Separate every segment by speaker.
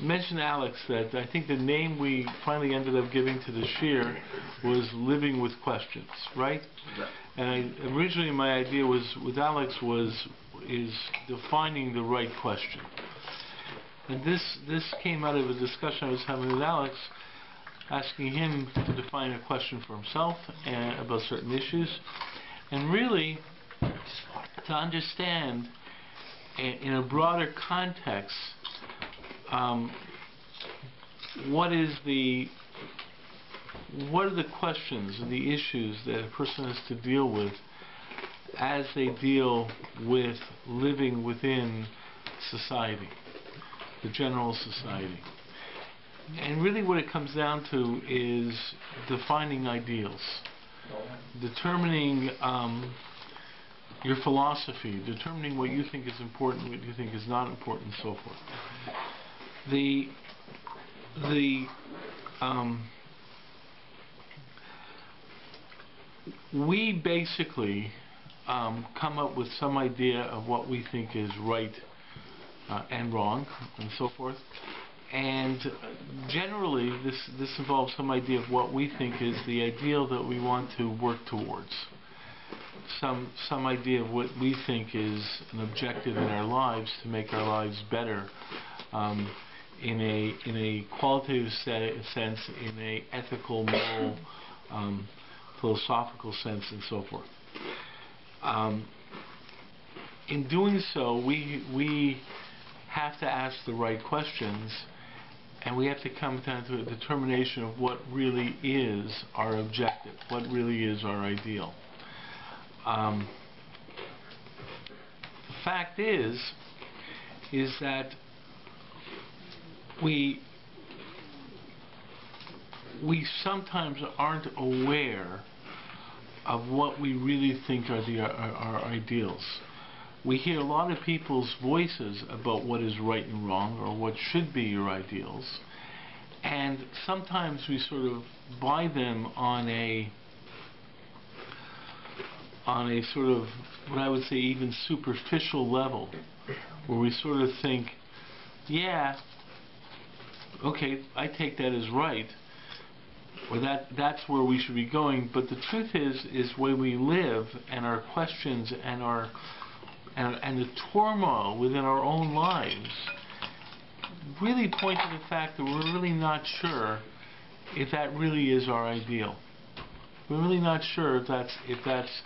Speaker 1: mentioned, Alex, that I think the name we finally ended up giving to the shir was Living with Questions, right? And originally my idea was with Alex is defining the right question. And this came out of a discussion I was having with Alex, asking him to define a question for himself and about certain issues, and really to understand in a broader context what are the questions and the issues that a person has to deal with as they deal with living within society, the general society. And really what it comes down to is defining ideals, determining your philosophy, determining what you think is important, what you think is not important, and so forth. We basically come up with some idea of what we think is right and wrong, and so forth. And generally, this involves some idea of what we think is the ideal that we want to work towards. Some idea of what we think is an objective in our lives to make our lives better, in a qualitative sense, in a ethical, moral, philosophical sense, and so forth. In doing so, we have to ask the right questions, and we have to come down to a determination of what really is our objective, what really is our ideal. The fact is that we sometimes aren't aware of what we really think are our ideals. We hear a lot of people's voices about what is right and wrong, or what should be your ideals, and sometimes we sort of buy them on a sort of, what I would say, even superficial level, where we sort of think, yeah, okay, I take that as right, or that's where we should be going. But the truth is where we live, and our questions, and and the turmoil within our own lives really point to the fact that we're really not sure if that really is our ideal. We're really not sure if that's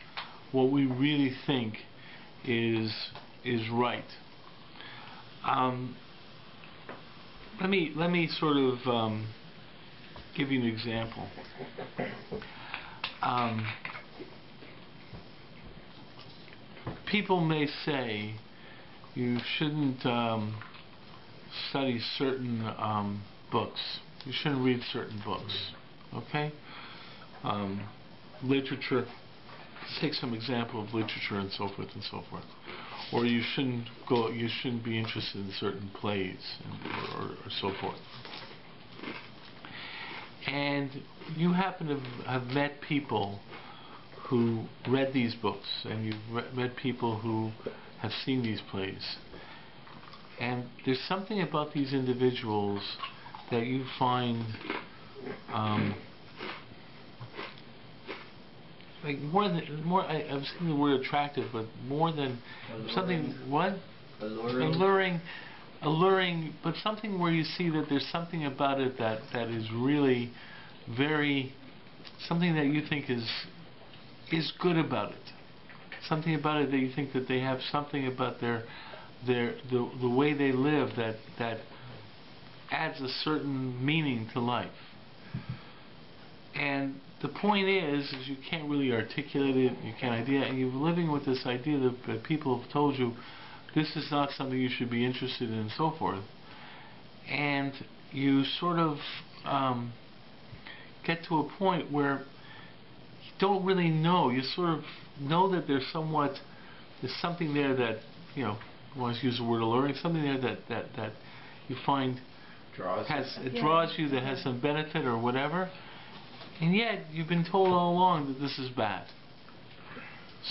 Speaker 1: what we really think is right. Let me sort of give you an example. People may say you shouldn't study certain books. You shouldn't read certain books. Okay? Literature. Let's take some example of literature and so forth and so forth. Or you shouldn't be interested in certain plays or so forth. And you happen to have met people who read these books, and you've met people who have seen these plays. And there's something about these individuals that you find like I was thinking the word attractive, but more than something, what? Alluring, but something where you see that there's something about it that is really very, something that you think is good about it. Something about it that you think that they have something about the way they live that adds a certain meaning to life. And the point is you can't really articulate it, you can't idea, and you're living with this idea that people have told you this is not something you should be interested in, and so forth. And you sort of get to a point where you don't really know. You sort of know that there's something there that, you know, I want to use the word alluring, something there that you find draws you, that has some benefit or whatever. And yet, you've been told all along that this is bad.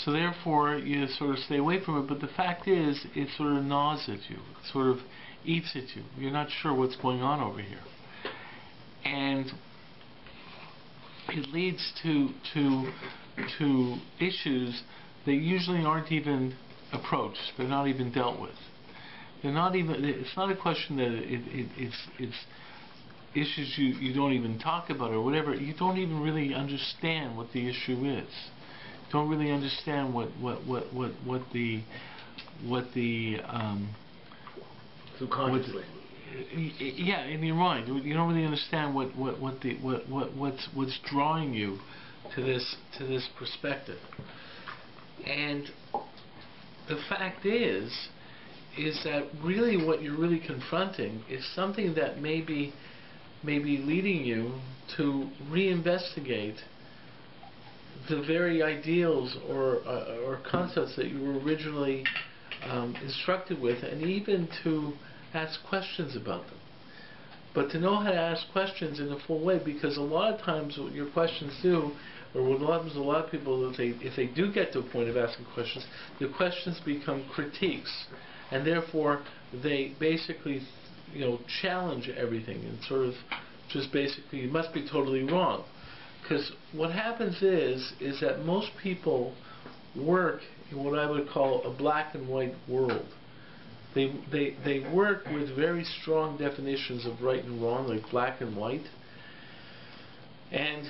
Speaker 1: So therefore, you sort of stay away from it. But the fact is, it sort of gnaws at you. It sort of eats at you. You're not sure what's going on over here. And it leads to issues that usually aren't even approached. They're not even dealt with. They're not even. It's not a question that it's issues you don't even talk about or whatever. You don't even really understand what the issue is. You don't really understand what the
Speaker 2: subconsciously.
Speaker 1: Yeah, in your mind, you don't really understand what's drawing you to this perspective. And the fact is that really what you're really confronting is something that may be leading you to reinvestigate the very ideals or concepts that you were originally instructed with, and even to ask questions about them. But to know how to ask questions in a full way, because a lot of times what your questions do, or what happens to a lot of people, if they do get to a point of asking questions, the questions become critiques, and therefore they basically, challenge everything and sort of just basically, you must be totally wrong. Because what happens is that most people work in what I would call a black and white world. They work with very strong definitions of right and wrong, like black and white. And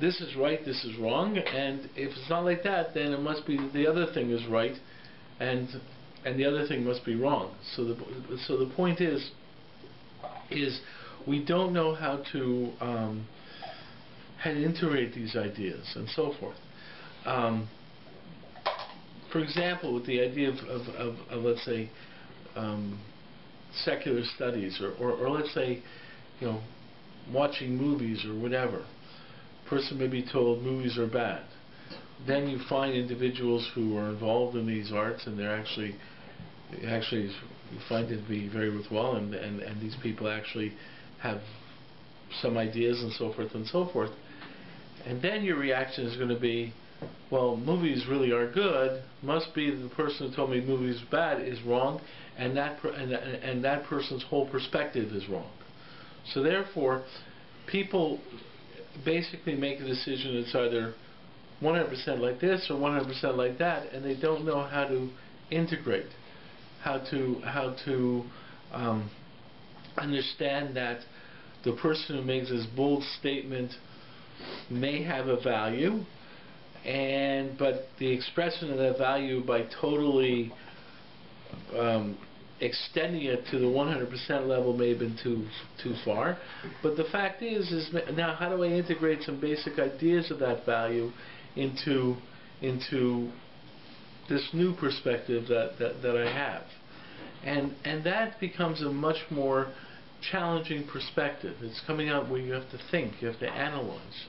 Speaker 1: this is right, this is wrong, and if it's not like that, then it must be the other thing is right, and the other thing must be wrong. So the point is we don't know how to integrate these ideas and so forth. For example, with the idea of let's say secular studies, or let's say watching movies or whatever. A person may be told movies are bad. Then you find individuals who are involved in these arts, and they're actually you find it to be very worthwhile, and these people actually have some ideas and so forth and so forth. And then your reaction is going to be, well, movies really are good. Must be the person who told me movies are bad is wrong, and that person's whole perspective is wrong. So therefore, people basically make a decision. It's either 100% like this or 100% like that, and they don't know how to integrate, how to understand that the person who makes this bold statement may have a value, but the expression of that value by totally extending it to the 100% level may have been too far. But the fact is now, how do I integrate some basic ideas of that value into this new perspective that I have? And that becomes a much more challenging perspective. It's coming out where you have to think, you have to analyze.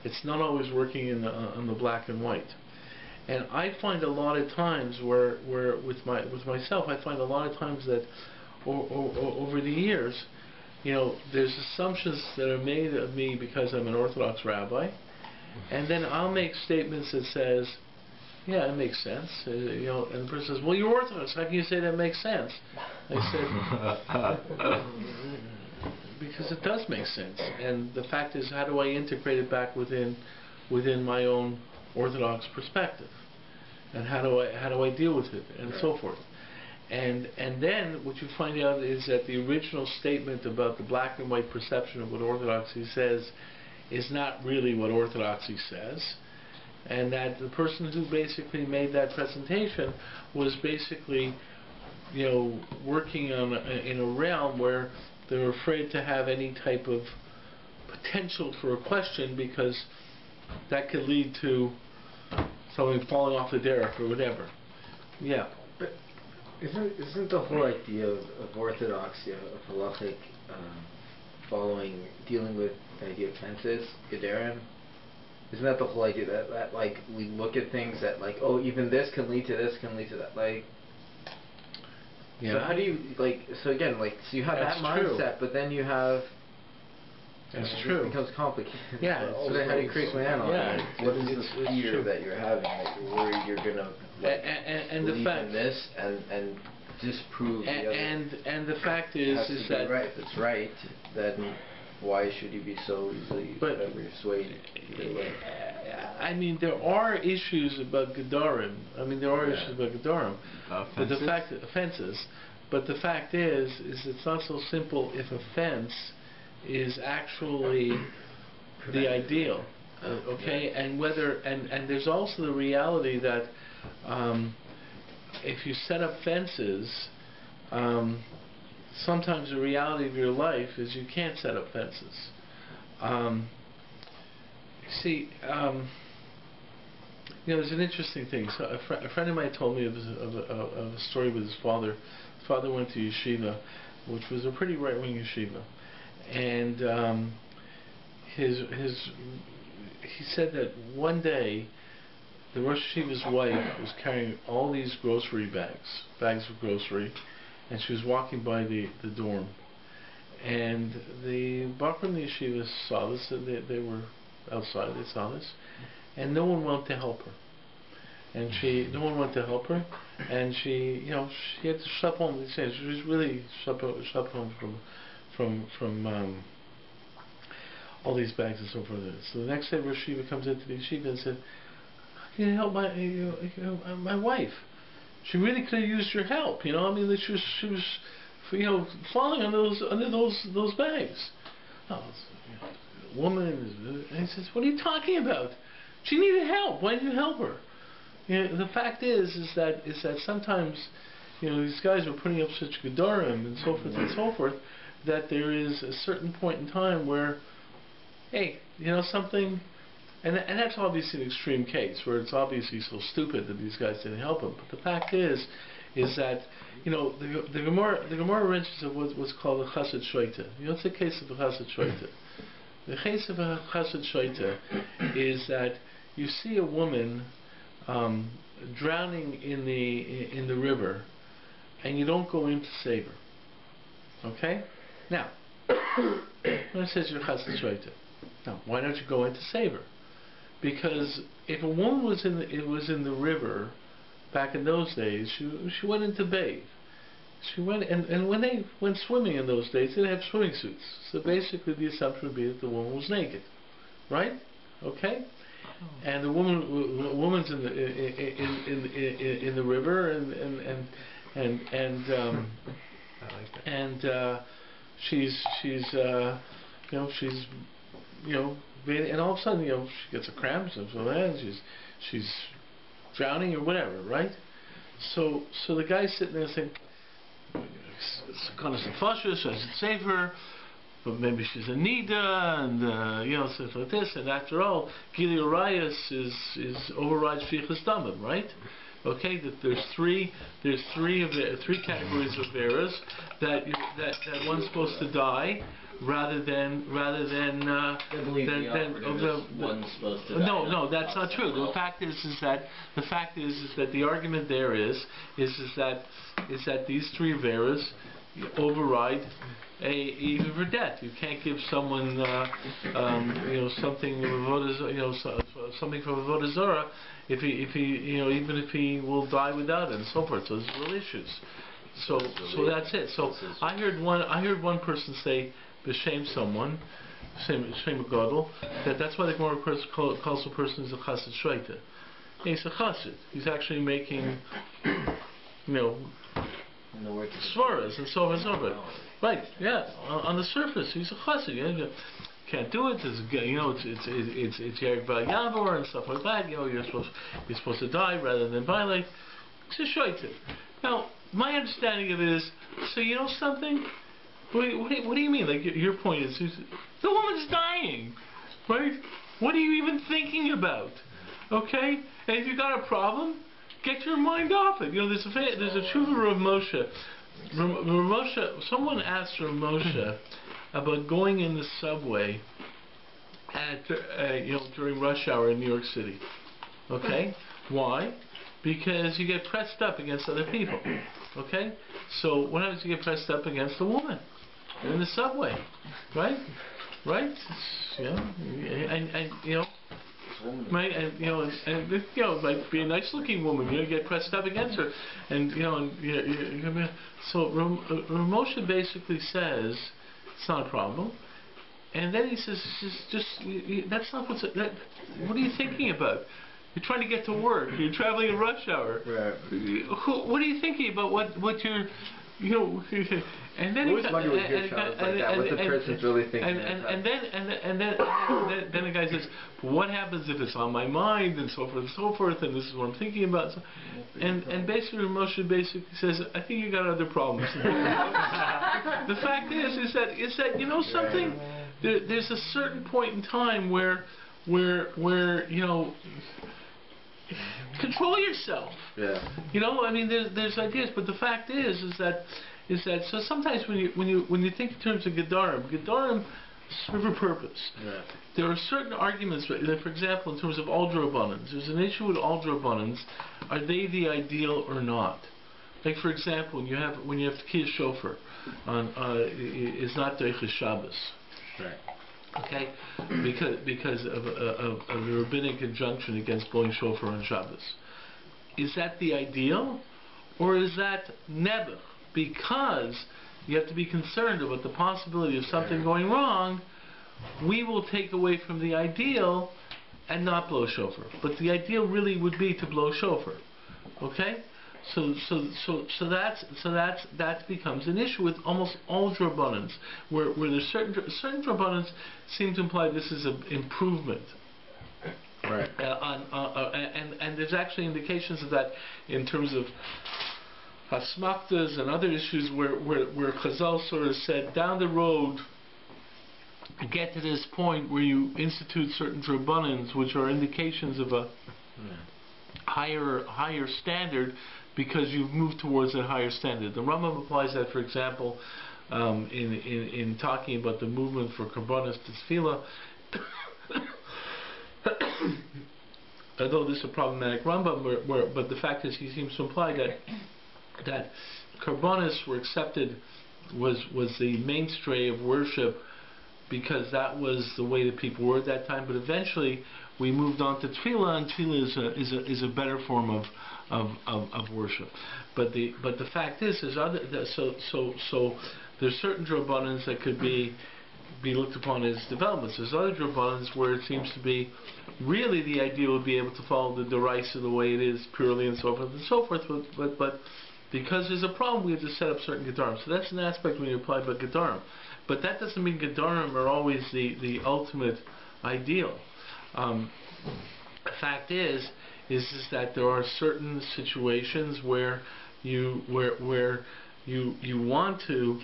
Speaker 1: It's not always working on the black and white. And I find a lot of times where with myself, I find a lot of times that over the years, there's assumptions that are made of me because I'm an Orthodox rabbi, and then I'll make statements that says, yeah, it makes sense. And the person says, well, you're Orthodox. How can you say that makes sense? I said, because it does make sense. And the fact is, how do I integrate it back within my own Orthodox perspective? And how do I deal with it, and so forth? And then what you find out is that the original statement about the black and white perception of what Orthodoxy says is not really what Orthodoxy says. And that the person who basically made that presentation was basically, working in a realm where they were afraid to have any type of potential for a question, because that could lead to somebody falling off the derrick or whatever. Yeah.
Speaker 2: But isn't the whole idea of orthodoxy, of halachic dealing with the idea of tenses, gedarim? Isn't that the whole idea that like we look at things that like, oh, even this can lead to this, can lead to that, like. Yeah. So how do you so again, so you have that mindset, but then you have.
Speaker 1: That's true.
Speaker 2: It becomes complicated.
Speaker 1: Yeah.
Speaker 2: So then how do you create plan on it? What is this fear that you're having, that you're worried you're gonna believe in this and disprove the other.
Speaker 1: And the fact is that
Speaker 2: right. If it's right, then why should you be so easily persuaded either way?
Speaker 1: I mean, there are issues about Gedarim. But the fact that offenses. But the fact is it's not so simple if offense is actually the ideal. Okay, and there's also the reality that if you set up fences, sometimes the reality of your life is you can't set up fences. There's an interesting thing. So a friend of mine told me of a story with his father. His father went to yeshiva, which was a pretty right-wing yeshiva, and he said that one day the Rosh Yeshiva's wife was carrying all these grocery bags of grocery, and she was walking by the dorm, and the Bachar in the yeshiva saw this, and they were outside, they saw this, and no one wanted to help her. And she had to schlep home. She was really schlep home from all these bags and so forth. So the next day, Rosh Yeshiva comes into the yeshiva and said, "Can you help my wife? She really could have used your help. She was falling under those bags." Oh, woman, and he says, "What are you talking about? She needed help. Why didn't you help her?" The fact is that sometimes, these guys are putting up such gedarim and so forth, that there is a certain point in time where, hey, something, and that's obviously an extreme case where it's obviously so stupid that these guys didn't help him. But the fact is that the Gemara mentions of what's called a chassid shoita. It's the case of a chassid shoita. The case of a chassid shoita is that you see a woman drowning in the river, and you don't go in to save her. Okay? Now, it says you're chassid shoita. Now, why don't you go in to save her? Because if a woman was in the river back in those days, she went in to bathe. She went, and when they went swimming in those days, they didn't have swimming suits. So basically, the assumption would be that the woman was naked, right? Okay, and the woman's in the river, and she's and all of a sudden, she gets a cramp, and she's drowning or whatever, right? So the guy's sitting there saying, it's kind of some fushes, so I should save her, but maybe she's a nida, and stuff like this. And after all, Gili Arias is overrides Fichas Damim, right? Okay, that there's three categories of errors that one's supposed to die rather than
Speaker 3: I believe the operative is one's supposed to die.
Speaker 1: No, that's not true. The fact is that the argument there is that these three errors override even for death. You can't give someone something from Avodah Zarah if he even if he will die without it and so forth. So there's real issues. So that's it. So I heard one person say b'shem someone, b'shem gadol, that's why the Gemara calls a person as a chassid shreita. He's a chassid. He's actually making svaras and so on and so forth. Right? Yeah. On the surface, he's a chassid. You can't do it. It's Yerek Yavor and stuff like that. You're supposed to die rather than violate. It's a shreita. Now, my understanding of it is, so something. What do you mean? Like your point is, the woman's dying, right? What are you even thinking about? Okay, and if you got a problem, get your mind off it. There's a tshuva of Moshe. Someone asked Rav Moshe about going in the subway at during rush hour in New York City. Okay, why? Because you get pressed up against other people. Okay, so what happens if you get pressed up against a woman in the subway, right? And Right, and might be a nice-looking woman. Get pressed up against her, and so Moshe basically says it's not a problem, and then he says, that's not what are you thinking about? You're trying to get to work. You're traveling in rush hour.
Speaker 2: Right.
Speaker 1: What are you thinking about? What you're and then
Speaker 2: what the person's really thinking.
Speaker 1: And then the guy says, "What happens if it's on my mind?" and so forth, and this is what I'm thinking about. And basically, Moshe basically says, "I think you got other problems." The fact is that something. There's a certain point in time where control yourself.
Speaker 2: Yeah.
Speaker 1: There's ideas, but the fact is that so sometimes when you think in terms of Gedarim serve a purpose.
Speaker 2: Yeah.
Speaker 1: There are certain arguments, like for example, in terms of Aldrabanans, there's an issue with Aldrabanans. Are they the ideal or not? Like for example, when you have Tkiyah Shofar is not Deiches Shabbos.
Speaker 2: Right.
Speaker 1: Okay, because of the rabbinic injunction against blowing shofar on Shabbos. Is that the ideal, or is that nebuch? Because you have to be concerned about the possibility of something going wrong. We will take away from the ideal and not blow shofar. But the ideal really would be to blow shofar. Okay. So that becomes an issue with almost all drabbanans, where there's certain drabbanans seem to imply this is an improvement.
Speaker 2: Right.
Speaker 1: And there's actually indications of that in terms of hasmachtas and other issues where Chazal sort of said down the road, get to this point where you institute certain drabbanans, which are indications of a higher standard, because you've moved towards a higher standard. The Rambam applies that, for example, in talking about the movement for Karbanos to Tefillah. Although this is a problematic Rambam, but the fact is he seems to imply that Karbanos were accepted, was the mainstay of worship, because that was the way that people were at that time. But eventually we moved on to Tefillah, and Tefillah is a better form of worship. But the fact is so there's certain drabbanans that could be looked upon as developments. There's other drabbanans where it seems to be really the idea would be able to follow the deraisa the way it is purely and so forth and so forth. But because there's a problem, we have to set up certain Gedarim. So that's an aspect when you apply about Gedarim. But that doesn't mean Gedarim are always the ultimate ideal. The fact is that there are certain situations where you want to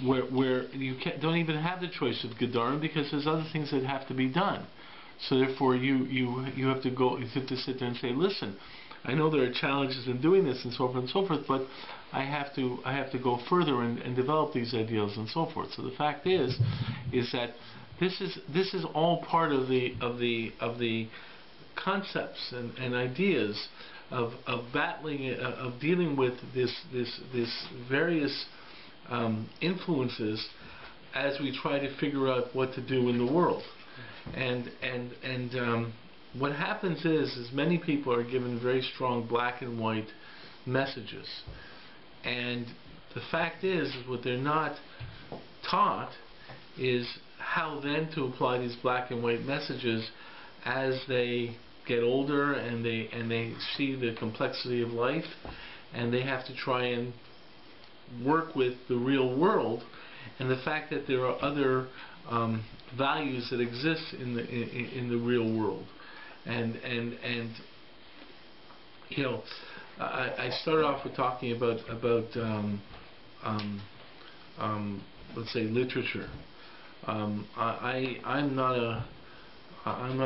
Speaker 1: where you don't even have the choice of Gedarim, because there's other things that have to be done. So therefore you have to sit there and say, listen, I know there are challenges in doing this and so forth, but I have to go further and develop these ideals and so forth. So the fact is that this is all part of the concepts and ideas of battling, of dealing with this various influences as we try to figure out what to do in the world. And what happens is many people are given very strong black and white messages, and the fact is what they're not taught is how then to apply these black and white messages as they get older and they see the complexity of life, and they have to try and work with the real world and the fact that there are other values that exist in the real world. And I started off with talking about let's say literature. I'm not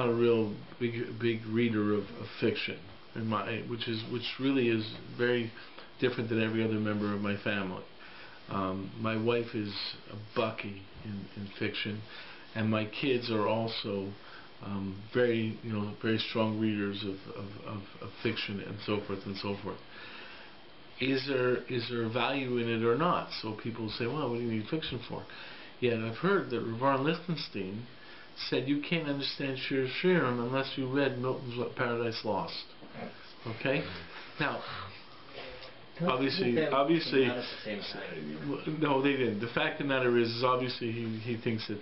Speaker 1: a real big reader of fiction, which really is very different than every other member of my family. My wife is a Bucky in fiction, and my kids are also very strong readers of fiction and so forth and so forth. Is there value in it or not? So people say, well, what do you need fiction for? Yet I've heard that Rav Lichtenstein said you can't understand Shir Shirim unless you read Milton's Paradise Lost. Okay? Now, obviously,
Speaker 3: Not at the same time.
Speaker 1: no, they didn't. The fact of the matter is obviously he thinks that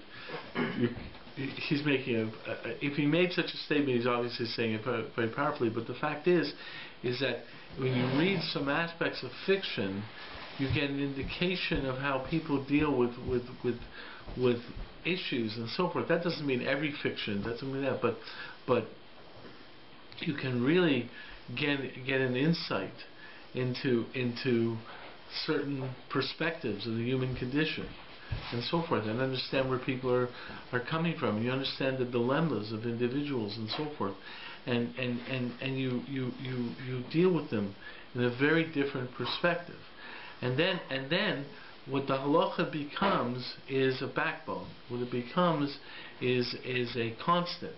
Speaker 1: he's making if he made such a statement, he's obviously saying it very powerfully. But the fact is that when you read some aspects of fiction, you get an indication of how people deal with issues and so forth. That doesn't mean every fiction. That doesn't mean that, but you can really get an insight into certain perspectives of the human condition and so forth, and understand where people are coming from. You understand the dilemmas of individuals and so forth, and you deal with them in a very different perspective. And then what the halacha becomes is a backbone. What it becomes is a constant.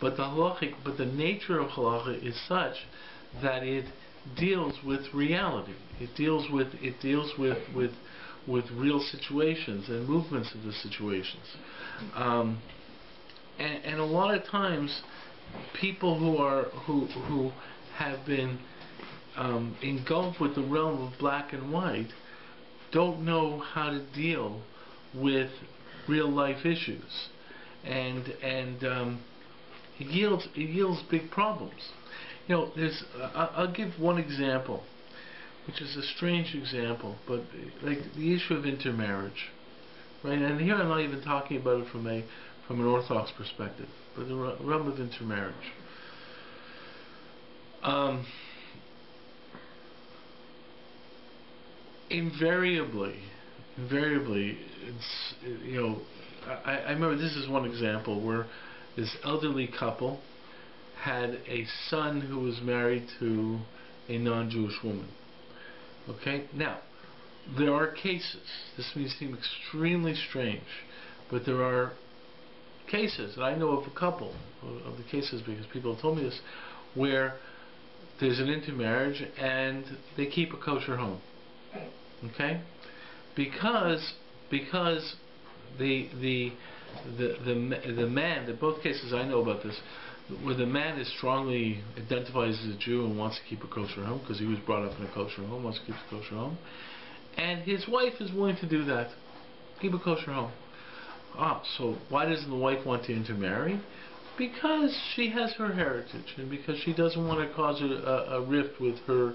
Speaker 1: But the nature of halacha is such that it deals with reality. It deals with real situations and movements of the situations. And a lot of times, people who have been engulfed with the realm of black and white don't know how to deal with real life issues, and it yields big problems. You know, I'll give one example, which is a strange example, but like the issue of intermarriage, right? And here I'm not even talking about it from an Orthodox perspective, but the realm of intermarriage. Invariably, it's, you know, I remember this is one example where this elderly couple had a son who was married to a non-Jewish woman. Okay? Now, there are cases, this may seem extremely strange, but there are cases, and I know of a couple of the cases because people have told me this, where there's an intermarriage and they keep a kosher home. Okay? Because the man, in both cases I know about this, where the man is strongly identifies as a Jew and wants to keep a kosher home because he was brought up in a kosher home, wants to keep a kosher home, and his wife is willing to do that, keep a kosher home. So why doesn't the wife want to intermarry? Because she has her heritage, and because she doesn't want to cause a rift with her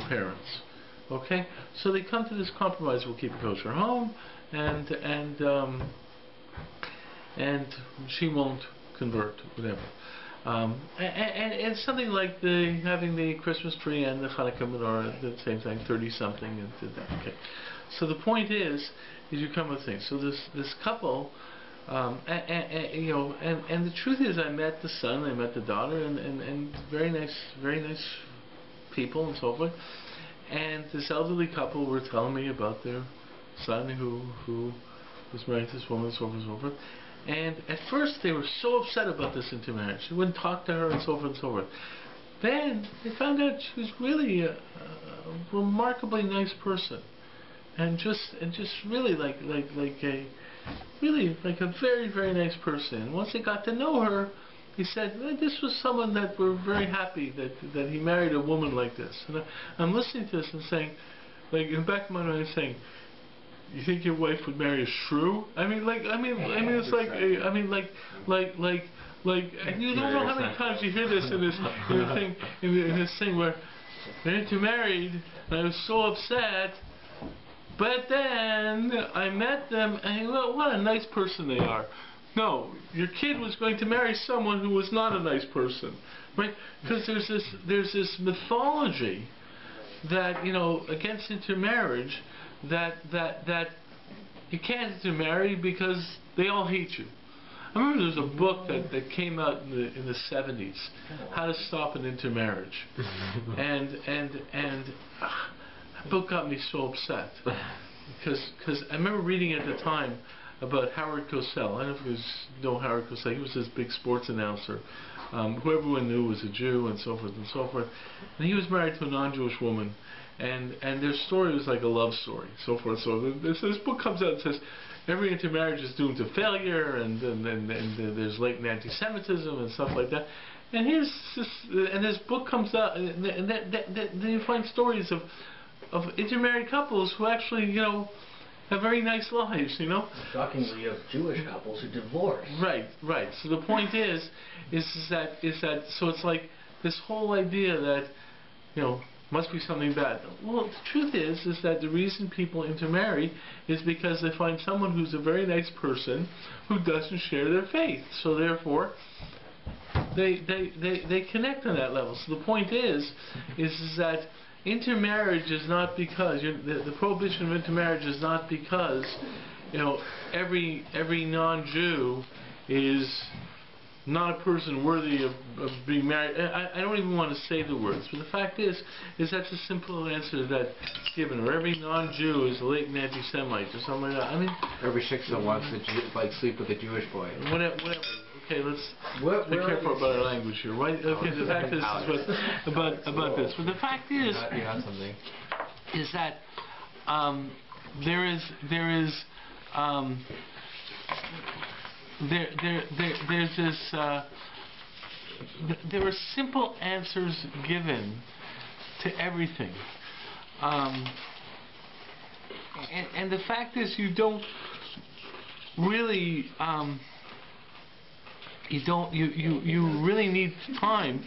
Speaker 1: parents. Okay, so they come to this compromise: we'll keep a kosher home, and she won't convert, whatever. And something like having the Christmas tree and the Hanukkah menorah, the same thing, 30-something, and did that. Okay, so the point is you come with things. So this couple, you know, and the truth is, I met the son, I met the daughter, and very nice people and so forth. And this elderly couple were telling me about their son who was married to this woman and so forth and so forth. And at first they were so upset about this intermarriage. They wouldn't talk to her and so forth and so forth. Then they found out she was really a remarkably nice person, and just really like a very, very nice person. And once they got to know her, he said, this was someone that we're very happy that he married a woman like this. And I'm listening to this and saying, like in the back of my mind, I'm saying, you think your wife would marry a shrew? I mean, it's like, and you don't know how many times you hear this in this thing where they're intermarried, and I was so upset, but then I met them, and what a nice person they are. No, your kid was going to marry someone who was not a nice person, right? Because there's this mythology that, you know, against intermarriage, that you can't intermarry because they all hate you. I remember there was a book that came out in the 70s, How to Stop an Intermarriage, and that book got me so upset because I remember reading at the time about Howard Cosell. I don't know if you know Howard Cosell. He was this big sports announcer who everyone knew was a Jew and so forth and so forth. And he was married to a non-Jewish woman, and their story was like a love story, so forth. So this book comes out and says every intermarriage is doomed to failure, and there's latent anti-Semitism and stuff like that. And this book comes out, and then you find stories of intermarried couples who actually, have very nice lives,
Speaker 3: Shockingly, of Jewish couples who divorce.
Speaker 1: Right. So the point is that so it's like this whole idea that, must be something bad. Well, the truth is that the reason people intermarry is because they find someone who's a very nice person who doesn't share their faith. So therefore, they connect on that level. So the point is that intermarriage is not because the prohibition of intermarriage is not because every non-Jew is not a person worthy of being married. I don't even want to say the words, but the fact is that's a simple answer that's given. Or every non-Jew is a latent anti-Semite or something like that. I mean,
Speaker 2: every shiksa wants to sleep with a Jewish boy.
Speaker 1: Whatever. Okay, let's be careful about our language here. Right? Okay, the fact is about this. But the fact is that there are simple answers given to everything, and the fact is you don't really you really need time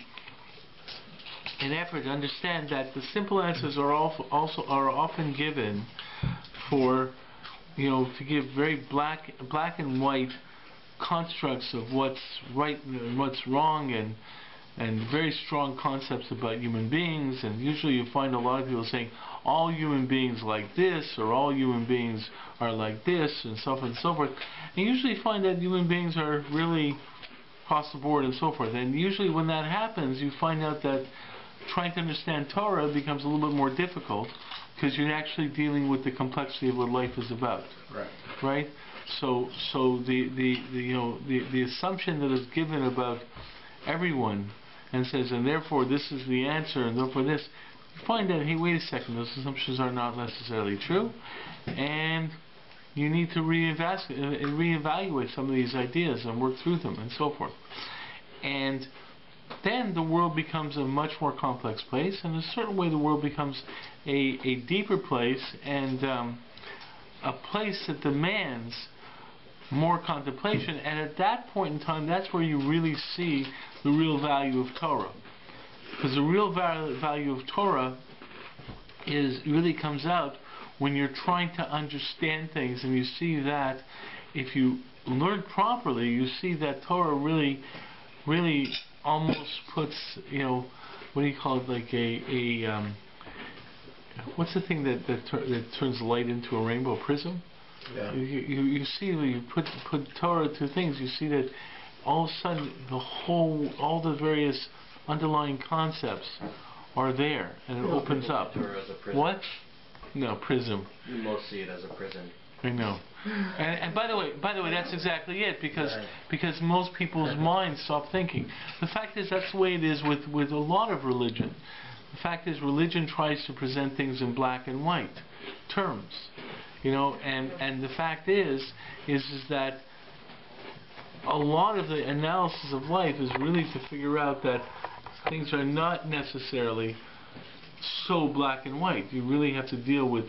Speaker 1: and effort to understand that the simple answers are often given for to give very black and white constructs of what's right and what's wrong, and very strong concepts about human beings. And usually you find a lot of people saying all human beings like this, or all human beings are like this, and so on and so forth. And usually you find that human beings are really across the board and so forth. And usually when that happens, you find out that trying to understand Torah becomes a little bit more difficult, because you're actually dealing with the complexity of what life is about. Right? So the assumption that is given about everyone and says, and therefore this is the answer, and therefore this, you find that, hey, wait a second, those assumptions are not necessarily true, and you need to reevaluate some of these ideas and work through them and so forth. And then the world becomes a much more complex place, and in a certain way the world becomes a deeper place, and a place that demands more contemplation. And at that point in time, that's where you really see the real value of Torah. Because the real value of Torah really comes out when you're trying to understand things, and you see that if you learn properly, you see that Torah really almost puts, what do you call it, like a what's the thing that turns light into a rainbow prism?
Speaker 2: Yeah.
Speaker 1: You see, when you put Torah to things, you see that all of a sudden all the various underlying concepts are there, and it opens up.
Speaker 3: Torah as a prism.
Speaker 1: What? No, prism.
Speaker 3: You most see it as a prison.
Speaker 1: I know. And by the way, that's exactly it, because most people's minds stop thinking. The fact is, that's the way it is with a lot of religion. The fact is, religion tries to present things in black and white terms, and the fact is that a lot of the analysis of life is really to figure out that things are not necessarily so black and white. You really have to deal with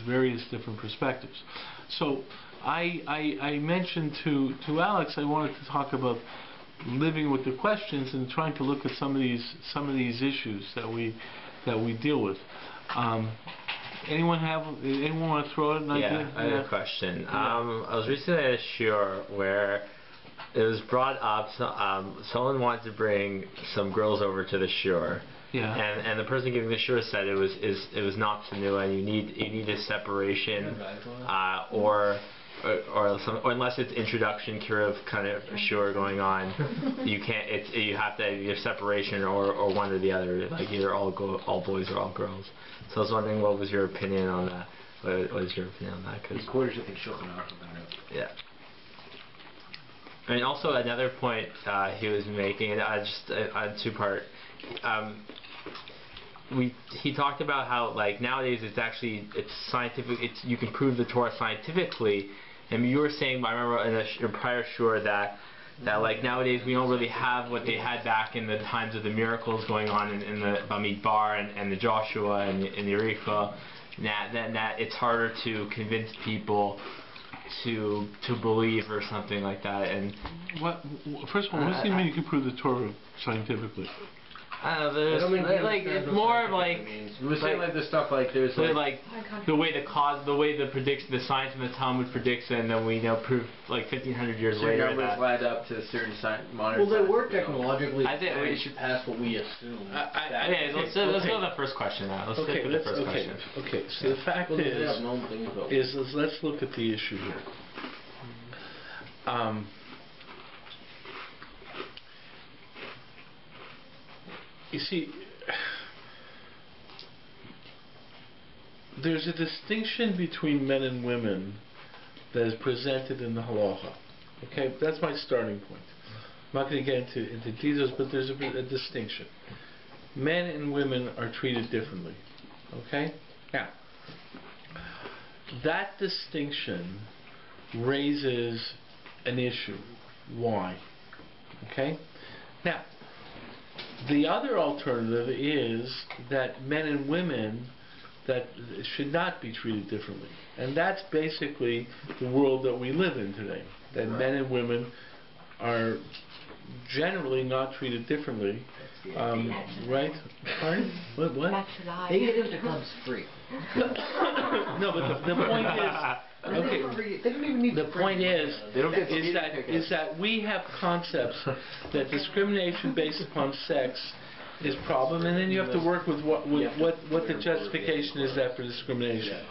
Speaker 1: various different perspectives. So I mentioned to Alex I wanted to talk about living with the questions and trying to look at some of these issues that we deal with. Anyone want to throw out an idea?
Speaker 4: I have a question. I was recently at a shiur where it was brought up. Someone wanted to bring some girls over to the shiur.
Speaker 1: Yeah.
Speaker 4: And the person giving the shiur said it was not Tsanua, and you need a separation, or unless it's introduction kiruv kind of shiur going on, you have to have either separation or one or the other, like either all boys or all girls. So I was wondering, what was your opinion on that? What is your opinion on that? Yeah. And also another point he was making, and I had two-part. he talked about how like nowadays it's scientific. You can prove the Torah scientifically. And you were saying, I remember in a prior shore that like nowadays we don't really have what they had back in the times of the miracles going on in the Bamidbar and the Joshua and the Yericho. That it's harder to convince people to believe or something like that. And
Speaker 1: first of all, what does it mean you can prove the Torah scientifically?
Speaker 4: It's more like
Speaker 2: we're saying like the stuff like there's
Speaker 4: like the way the science of the Talmud predicts, and then we prove like 1,500 years later
Speaker 2: numbers
Speaker 4: that
Speaker 2: led up to certain modern.
Speaker 3: Well, they work technologically.
Speaker 4: I think
Speaker 3: we should pass what we assume.
Speaker 4: Let's go to the first question now. Let's stick with the first question.
Speaker 1: Okay. So the fact is let's look at the issue here. You see, there's a distinction between men and women that is presented in the halacha. Okay, that's my starting point. I'm not going to get into details, but there's a distinction. Men and women are treated differently. Okay? Now, that distinction raises an issue. Why? Okay? Now, the other alternative is that men and women that should not be treated differently. And that's basically the world that we live in today. That men and women are generally not treated differently. Right? Pardon? What?
Speaker 3: They get into clubs free.
Speaker 1: No, but the point is... Okay. The point is that we have concepts that discrimination based upon sex is a problem, and then you have to work with what the justification is that for discrimination.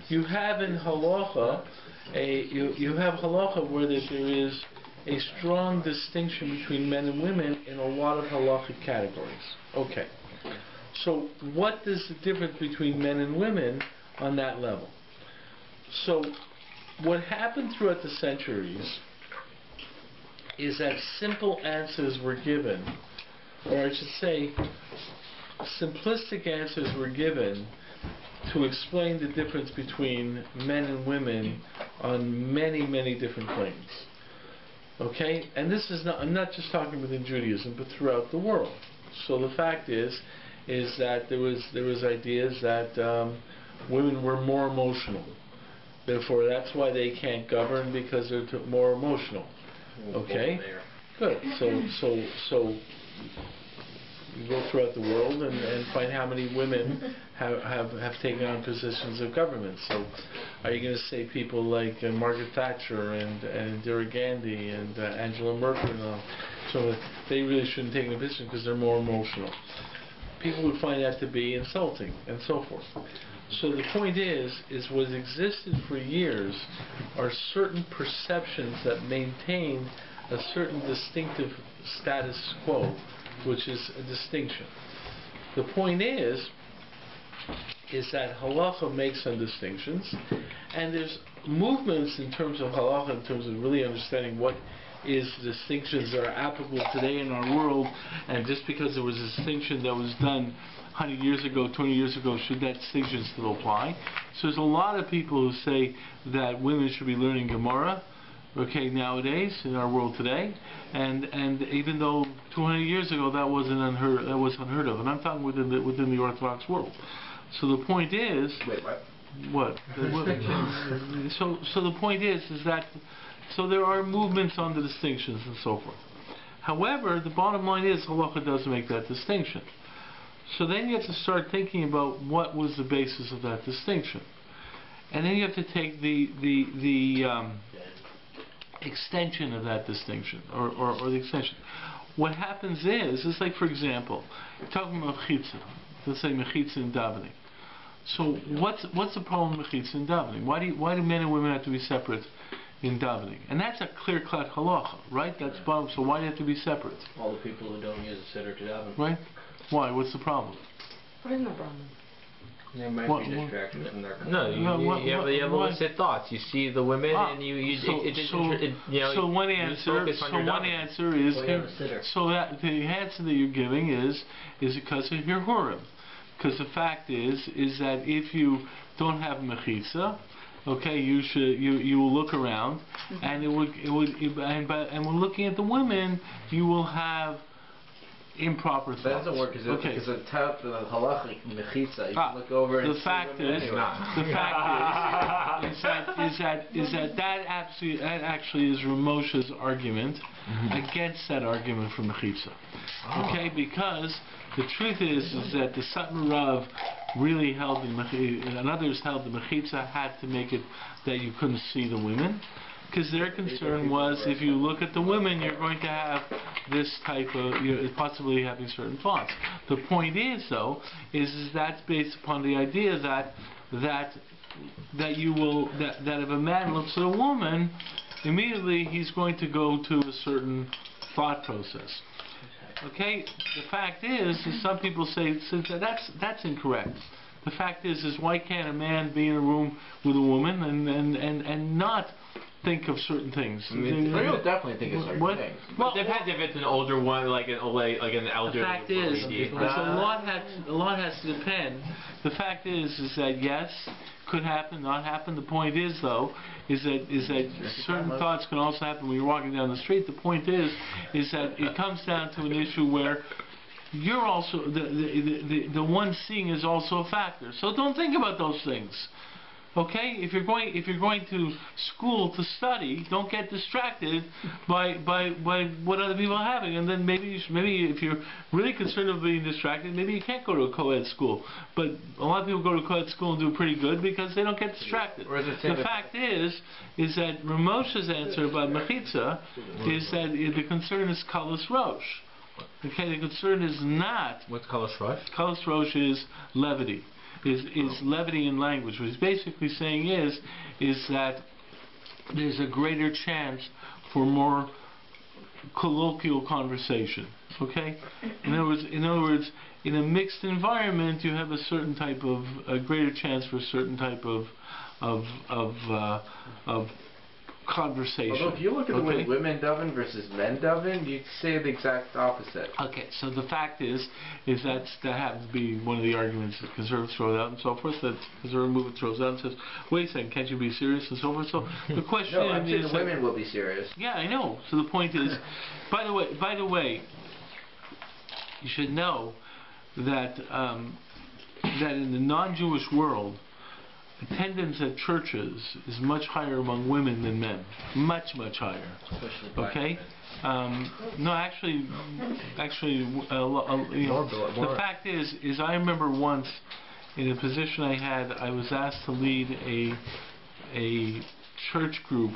Speaker 1: You have in halacha you have halacha where there is a strong distinction between men and women in a lot of halachic categories. Okay. So what is the difference between men and women on that level? So, what happened throughout the centuries is that simple answers were given, or I should say, simplistic answers were given to explain the difference between men and women on many, many different planes. Okay? And this is not, I'm not just talking within Judaism, but throughout the world. So the fact is that there was ideas that women were more emotional. Therefore, that's why they can't govern, because they're more emotional. Okay, good. So you go throughout the world and find how many women have taken on positions of government. So, are you going to say people like Margaret Thatcher and Indira Gandhi and Angela Merkel and all? So they really shouldn't take a position because they're more emotional. People would find that to be insulting and so forth. So the point is what existed for years are certain perceptions that maintain a certain distinctive status quo, which is a distinction. The point is that halacha makes some distinctions, and there's movements in terms of halacha, in terms of really understanding what is distinctions that are applicable today in our world, and just because there was a distinction that was done 100 years ago, 20 years ago, should that distinction still apply? So there's a lot of people who say that women should be learning Gemara, okay, nowadays in our world today, and even though 200 years ago that was unheard of, and I'm talking within the Orthodox world. So the point is,
Speaker 2: wait, what?
Speaker 1: What? So the point is that so there are movements on the distinctions and so forth. However, the bottom line is halacha does make that distinction. So then you have to start thinking about what was the basis of that distinction, and then you have to take the extension of that distinction, or the extension. What happens is it's like, for example, you're talking about mechitza. Let's say mechitza in davening. So what's the problem with mechitza in davening? Why do men and women have to be separate in davening? And that's a clear-cut halacha, right? That's bottom. So why do they have to be separate?
Speaker 3: All the people who don't use a sitter to daven.
Speaker 1: Right? Why? What's the problem?
Speaker 5: What is the problem?
Speaker 3: They might be distracted from their
Speaker 4: you have illicit thoughts. You see the women, and
Speaker 1: So one answer is so that the answer that you're giving is because of your Hurim. because the fact is that if you don't have mechitza, okay, you will look around, and and when looking at the women, you will have improper thoughts.
Speaker 2: That doesn't work because the halachic mechitza. You can look over and
Speaker 1: the fact is that actually is Ramosha's argument against that argument for mechitza. Okay, because the truth is that the Satmar Rav really held the mechitza, and others held the mechitza had to make it that you couldn't see the women. Because their concern was, if you look at the women, you're going to have this type of, possibly having certain thoughts. The point is, though, is that's based upon the idea that if a man looks at a woman, immediately he's going to go to a certain thought process. Okay, the fact is some people say that's incorrect. The fact is why can't a man be in a room with a woman and not think of certain things?
Speaker 2: I don't definitely think of certain things.
Speaker 4: Well, it depends if it's an older one, like an elder.
Speaker 1: The fact is, a lot has to depend. The fact is that yes, could happen, not happen. The point is, though, is that certain thoughts can also happen when you're walking down the street. The point is that it comes down to an issue where you're also the one seeing is also a factor. So don't think about those things. Okay, if you're going to school to study, don't get distracted by what other people are having, and then maybe if you're really concerned about being distracted, maybe you can't go to a co-ed school. But a lot of people go to co-ed school and do pretty good because they don't get distracted. The fact is that Ramosha's answer about mechitza is that the concern is kalas rosh. Okay, the concern is not.
Speaker 4: What's kalas rosh?
Speaker 1: Kalas rosh is levity. Is levity in language. What he's basically saying is that there's a greater chance for more colloquial conversation. Okay? In other words, in a mixed environment, you have a certain type of a greater chance for a certain type of conversation.
Speaker 2: Although if you look at the way women daven versus men daven, you'd say the exact opposite.
Speaker 1: Okay, so the fact is that happens to be one of the arguments that conservatives throw out and so forth, that the conservative movement throws out and says, wait a second, can't you be serious and so forth? So the question
Speaker 2: I'm saying the women will be serious.
Speaker 1: Yeah, I know. So the point is, by the way, you should know that in the non-Jewish world, attendance at churches is much higher among women than men. Much higher. Okay? No, actually, the fact is I remember once in a position I had, I was asked to lead a church group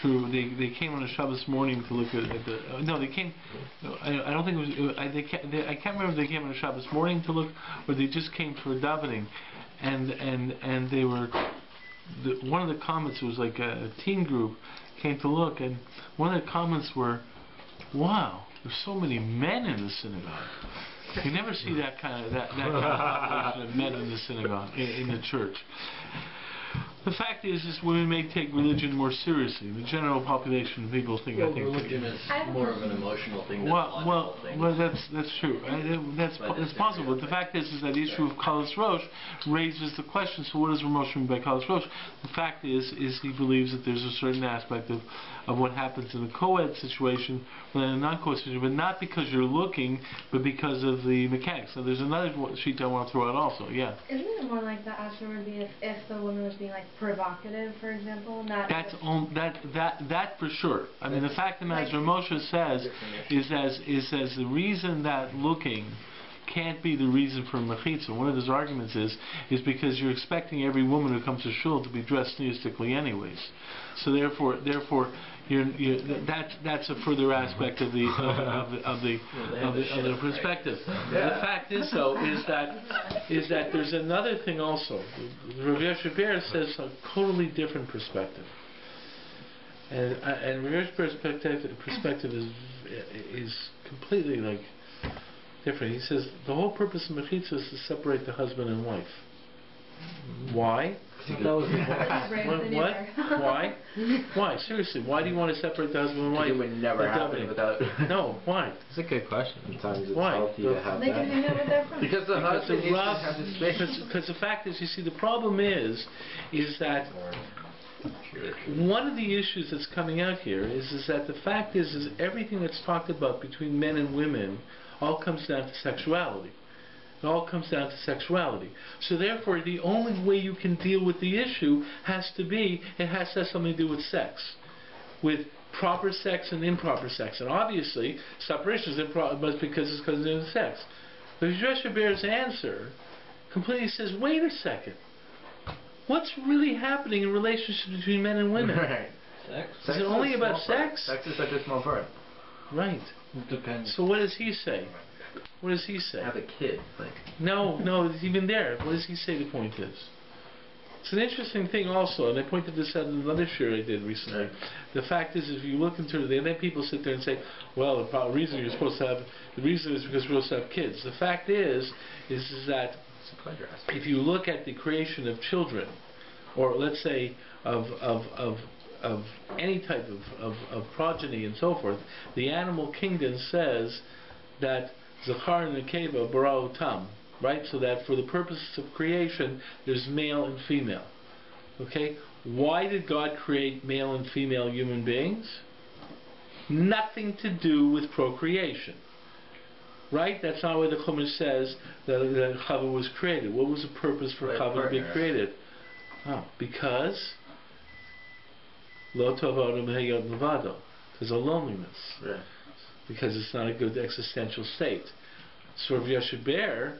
Speaker 1: through. They came on a Shabbos morning to look at the. No, they came. I don't think it was. I can't remember if they came on a Shabbos morning to look, or they just came for davening. And they were one of the comments was like a teen group came to look, and one of the comments were, "Wow, there's so many men in the synagogue. You never see that kind of population of men in the synagogue in the church." The fact is women may take religion more seriously. The general population of people think.
Speaker 3: Well, religion is more of an emotional thing than a logical thing.
Speaker 1: Well, that's true. That's possible. But the fact is that the issue of kalas rosh raises the question. So, what does Ramosh mean by kalas rosh? The fact is he believes that there's a certain aspect of what happens in a co-ed situation rather than a non-co-ed situation, but not because you're looking, but because of the mechanics. So, there's another sheet I want to throw out also. Yeah.
Speaker 5: Isn't it more like the action would be if the woman was being like provocative, for example?
Speaker 1: That for sure. I mean, the fact of the matter, as Ramosha says, is the reason that looking can't be the reason for mechitza. One of his arguments is because you're expecting every woman who comes to shul to be dressed theistically anyways. So therefore, that's a further aspect of the perspective. The fact is, though, is that there's another thing also. Rabbi CHABURA says a totally different perspective, and Rabbi perspective is completely like different. He says the whole purpose of mechitza is to separate the husband and wife. Why? What? Why? Why? Seriously, why do you want to separate the husband and wife?
Speaker 2: It would never happen without.
Speaker 1: No, why?
Speaker 4: It's a good question.
Speaker 2: Sometimes it's
Speaker 1: Why?
Speaker 2: healthy to have
Speaker 5: They can hang
Speaker 2: that.
Speaker 5: out with their friends.
Speaker 2: Because the husband needs to have his space.
Speaker 1: Because the fact is, you see, the problem is that one of the issues that's coming out here is that the fact is everything that's talked about between men and women all comes down to sexuality. It all comes down to sexuality. So therefore, the only way you can deal with the issue has to have something to do with sex. With proper sex and improper sex. And obviously, separation is improper because it's because of sex. But Hecht CHABURA's answer completely says, wait a second. What's really happening in relationships between men and women?
Speaker 2: Right.
Speaker 3: Sex?
Speaker 1: Is it only about sex?
Speaker 2: Sex is such a small part.
Speaker 1: Right.
Speaker 3: It depends.
Speaker 1: So what does he say? What does he say?
Speaker 2: Have a kid. Like.
Speaker 1: No, it's even there. What does he say the point is? It's an interesting thing also, and I pointed this out in another share I did recently.
Speaker 2: Right.
Speaker 1: The fact is, if you look into it, and then people sit there and say, well, the reason is because we're supposed to have kids. The fact is that if you look at the creation of children, or let's say of any type of progeny and so forth, the animal kingdom says that Zachar and Nekeva bara otam, right? So that for the purposes of creation, there's male and female. Okay? Why did God create male and female human beings? Nothing to do with procreation. Right? That's not what the Chumash says that Chava was created. What was the purpose for Chava to be created? Oh, because lo tov adam heyod levado. There's a loneliness.
Speaker 2: Yeah. Because
Speaker 1: it's not a good existential state. So Rabbi Hecht CHABURA,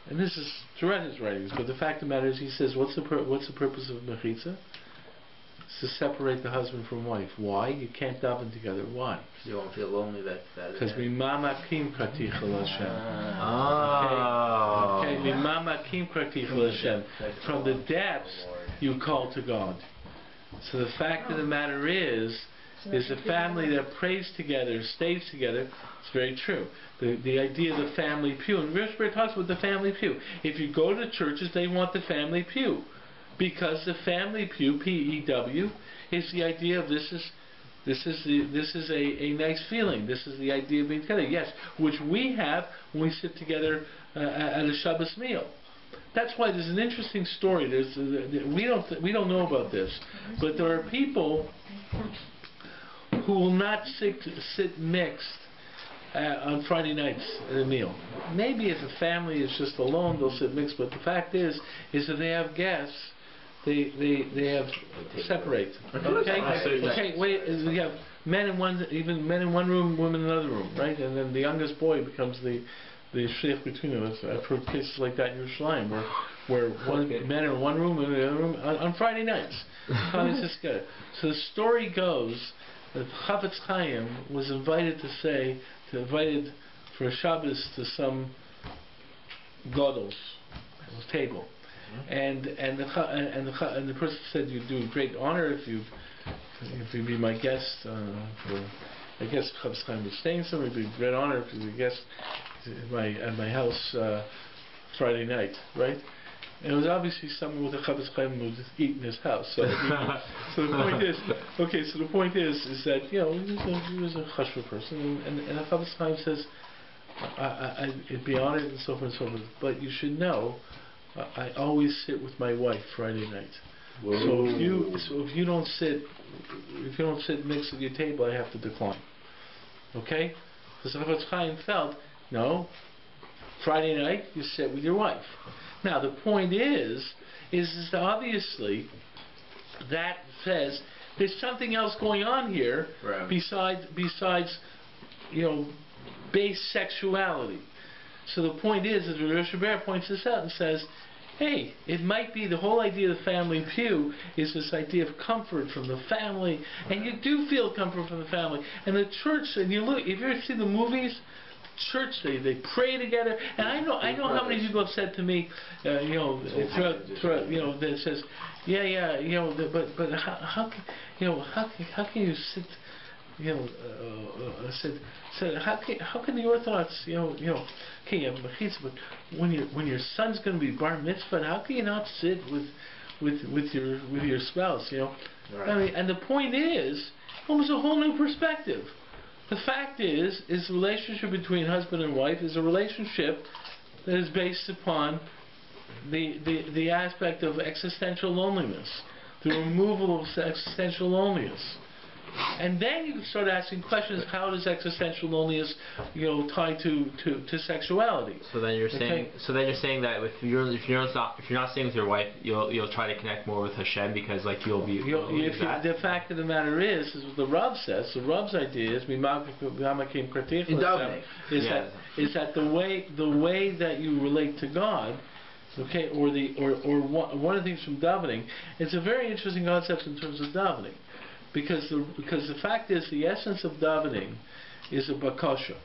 Speaker 1: and this is throughout his writings, but the fact of the matter is, he says, what's the purpose of mechitza? It's to separate the husband from wife. Why? You can't daven together. Why?
Speaker 2: You won't feel lonely
Speaker 1: Because mimamakim praticha l'Hashem.
Speaker 4: Oh.
Speaker 1: Okay, mimamakim praticha l'Hashem. From the depths, you call to God. So the fact of the matter is a family that prays together, stays together. It's very true. The idea of the family pew, and Hecht CHABURA talks about the family pew. If you go to churches, they want the family pew, because the family pew, P-E-W, is the idea of this is a nice feeling. This is the idea of being together. Yes, which we have when we sit together at a Shabbos meal. That's why there's an interesting story. We don't know about this, but there are people who will not sit mixed on Friday nights at a meal. Maybe if a family is just alone, they'll sit mixed. But the fact is that they have guests. They have separate. Okay. Wait. We have men in one room, women in another room, right? And then the youngest boy becomes the sheikh between them. I've heard cases like that in Yerushalayim, where men are in one room, women in the other room on Friday nights. So the story goes that Chafetz Chaim was invited for a Shabbos to some Godel's table, and the person said, "You'd do a great honor if you'd be my guest." I guess Chafetz Chaim was staying somewhere. It'd be a great honor if you'd be a guest at my house Friday night, right? And it was obviously someone with a Chafetz Chaim who would eat in his house. So, so the point is that he was a chashva person, and the Chafetz Chaim says, "I'd be honored and so forth and so forth, but you should know, I always sit with my wife Friday night. So if you don't sit next to your table, I have to decline." Okay? Because Chafetz Chaim felt, no, Friday night you sit with your wife. Now the point is that obviously that says there's something else going on here, right, besides base sexuality. So the point is that Hecht CHABURA points this out and says, hey, it might be the whole idea of the family pew is this idea of comfort from the family, and you do feel comfort from the family. And the church, and you look, if you ever see the movies, church, they pray together, and I know how many people have said to me, that says, but how can you sit, said how can the Orthodox, okay, you have mechitza, but when your son's going to be bar mitzvah, how can you not sit with your spouse, you know.
Speaker 2: Right.
Speaker 1: I mean, and the point is, almost a whole new perspective. The fact is the relationship between husband and wife is a relationship that is based upon the aspect of existential loneliness, the removal of existential loneliness. And then you can start asking questions: how does existential loneliness, you know, tie to sexuality?
Speaker 4: So then you're saying, that if you're not staying with your wife, you'll try to connect more with Hashem, because like
Speaker 1: the fact of the matter is what the Rav says. The Rav's idea is that the way that you relate to God. Okay, or one of the things from davening, it's a very interesting concept in terms of davening, because the fact is the essence of davening is a bakasha,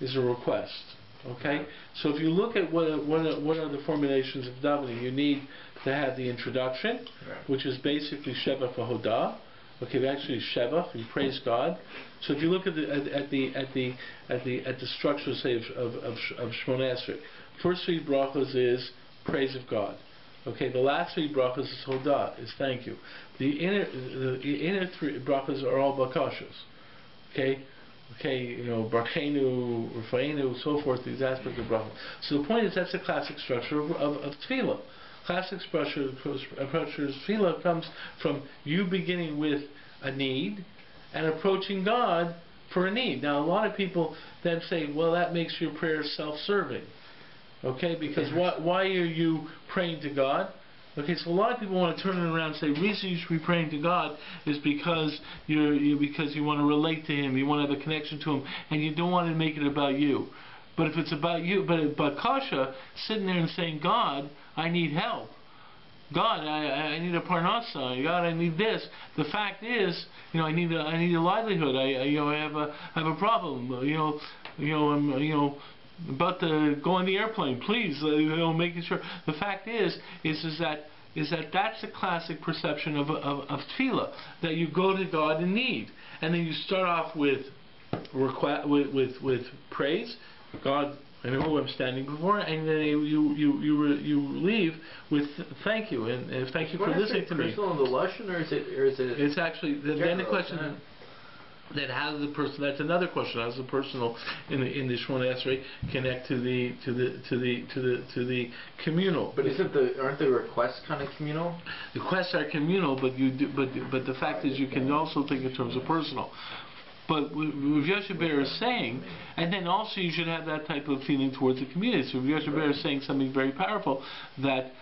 Speaker 1: is a request. Okay, so if you look at what are the formulations of davening, you need to have the introduction, which is basically sheva v'hodah. Okay, actually sheva, you praise God. So if you look at the structure, say of Shmoneh Esrei, first three brachos is praise of God. Okay, the last three brachos is hodah, is thank you. The inner three brachos are all bakashos. Okay, you know, barchenu, rafa'enu, so forth. These aspects of brachos. So the point is that's the classic structure of tefillah. Classic structure of tefillah comes from you beginning with a need and approaching God for a need. Now, a lot of people then say, well, that makes your prayer self-serving. Okay, because why are you praying to God? Okay, so a lot of people want to turn it around and say, the reason you should be praying to God is because you want to relate to Him, you want to have a connection to Him, and you don't want to make it about you. But if it's about you, but Kasha sitting there and saying, God, I need help. God, I need a parnasa. God, I need this. The fact is, you know, I need a livelihood. I have a problem. I'm about to go on the airplane. Please, making sure. The fact is that that's a classic perception of tefillah, that you go to God in need, and then you start off with praise. God, I know who I'm standing before, and then you leave with thank you and thank you for listening to me.
Speaker 2: Personal in the lashon, or is it?
Speaker 1: It's actually then the question. Then how does the person? That's another question. How does the personal in the Shmoneh Esrei connect to the communal?
Speaker 2: But aren't the requests kind of communal?
Speaker 1: The requests are communal, but the fact is you can also think in terms of personal. But what Rav Ber is saying, and then also you should have that type of feeling towards the community. So Rav Ber is saying something very powerful, that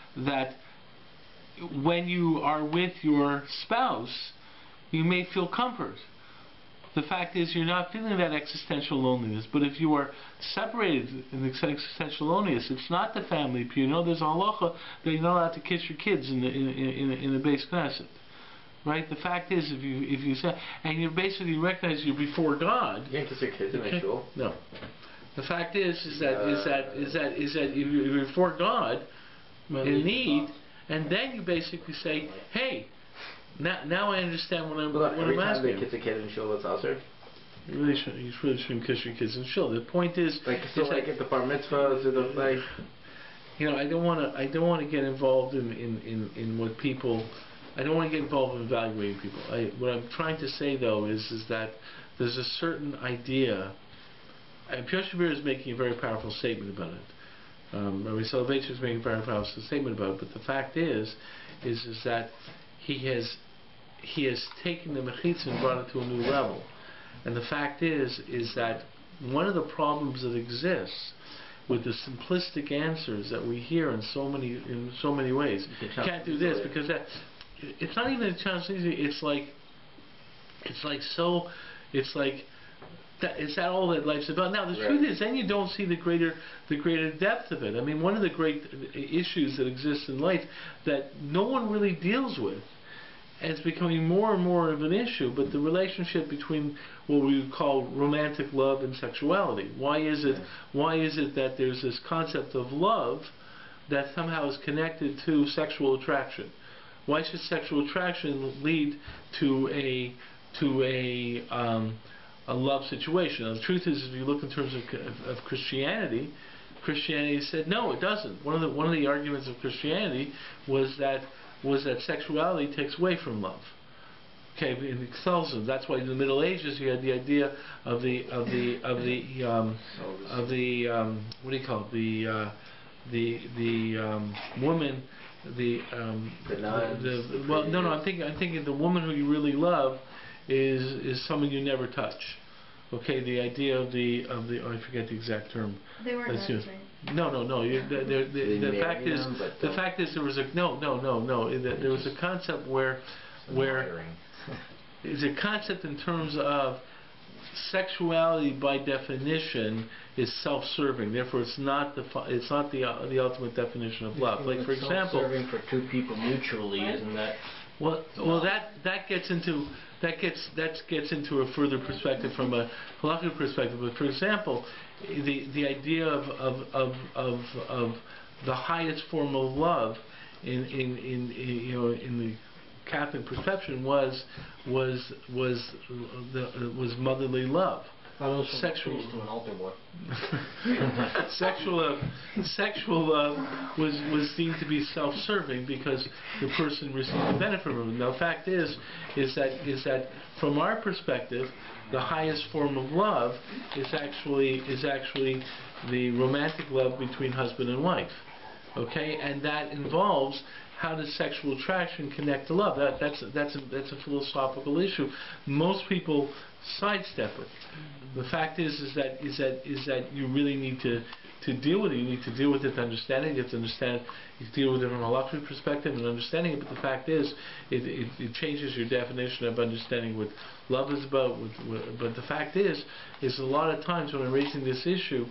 Speaker 1: when you are with your spouse, you may feel comfort. The fact is you're not feeling that existential loneliness. But if you are separated in the existential loneliness, it's not the family. You know, there's a halacha that you're not allowed to kiss your kids in the Beis Knesset. Right? The fact is, if you say, and you basically recognize you're before God.
Speaker 2: You can't kiss your kids in a shul.
Speaker 1: No. The fact is that you're before God in need, and then you basically say, hey, now I understand what I'm asking.
Speaker 2: Every time they kiss a kid in shul, it's also.
Speaker 1: You really shouldn't kiss your kids in shul. The point is,
Speaker 2: like at the bar mitzvahs or the like.
Speaker 1: You know, I don't want to get involved in what people. I don't want to get involved in evaluating people. What I'm trying to say though is that there's a certain idea. And Rav Ber is making a very powerful statement about it. Rabbi Soloveitchik is making a very powerful statement about it. But the fact is that he has taken the mechitza and brought it to a new level. And the fact is that one of the problems that exists with the simplistic answers that we hear in so many ways. You can't do this because that. It's not even a chance easy. It's like is that all that life's about? Now the truth is, then you don't see the greater depth of it. I mean, one of the great issues that exists in life that no one really deals with, and it's becoming more and more of an issue, but the relationship between what we would call romantic love and sexuality. Why is it that there's this concept of love that somehow is connected to sexual attraction? Why should sexual attraction lead to a love situation? Now, the truth is, if you look in terms of Christianity said no, it doesn't. One of the arguments of Christianity was that was that sexuality takes away from love. Okay, in Catholicism, that's why in the Middle Ages you had the idea of the what do you call it, the woman, I'm thinking the woman who you really love is someone you never touch. Okay, the idea of the oh, I forget the exact term.
Speaker 5: They weren't nuns, right?
Speaker 1: No. The fact is there was a there was a concept where it's a concept in terms of sexuality by definition is self-serving. Therefore, it's not the ultimate definition of love. Like for example,
Speaker 3: self-serving for two people mutually, isn't that?
Speaker 1: Well, that gets into a further perspective from a halakhic perspective. But for example, the idea of the highest form of love in the Catholic perception was motherly love. Sexual love was deemed to be self-serving because the person received the benefit from it. Now, the fact is that from our perspective, the highest form of love is actually the romantic love between husband and wife. Okay, and that involves how does sexual attraction connect to love? That's a philosophical issue. Most people sidestep it. The fact is that you really need to deal with it. You need to deal with it to understand it. You have to understand. You deal with it from a halakhic perspective and understanding it. But the fact is, it changes your definition of understanding what love is about. But the fact is a lot of times when I'm raising this issue,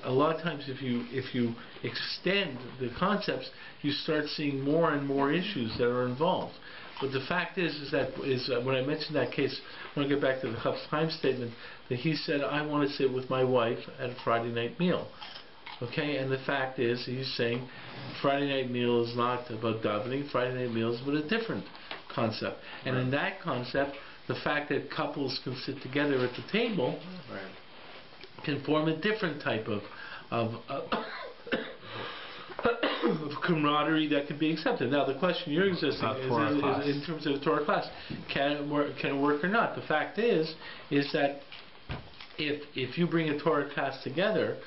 Speaker 1: a lot of times if you extend the concepts, you start seeing more and more issues that are involved. But the fact is that when I mentioned that case, I want to get back to the Chafetz Chaim statement that he said, I want to sit with my wife at a Friday night meal. Okay, and the fact is, he's saying Friday night meal is not about davening. Friday night meal is about a different concept. And in that concept, the fact that couples can sit together at the table can form a different type of camaraderie that can be accepted. Now, the question you're existing is in terms of the Torah class, can it work or not? The fact is that if you bring a Torah class together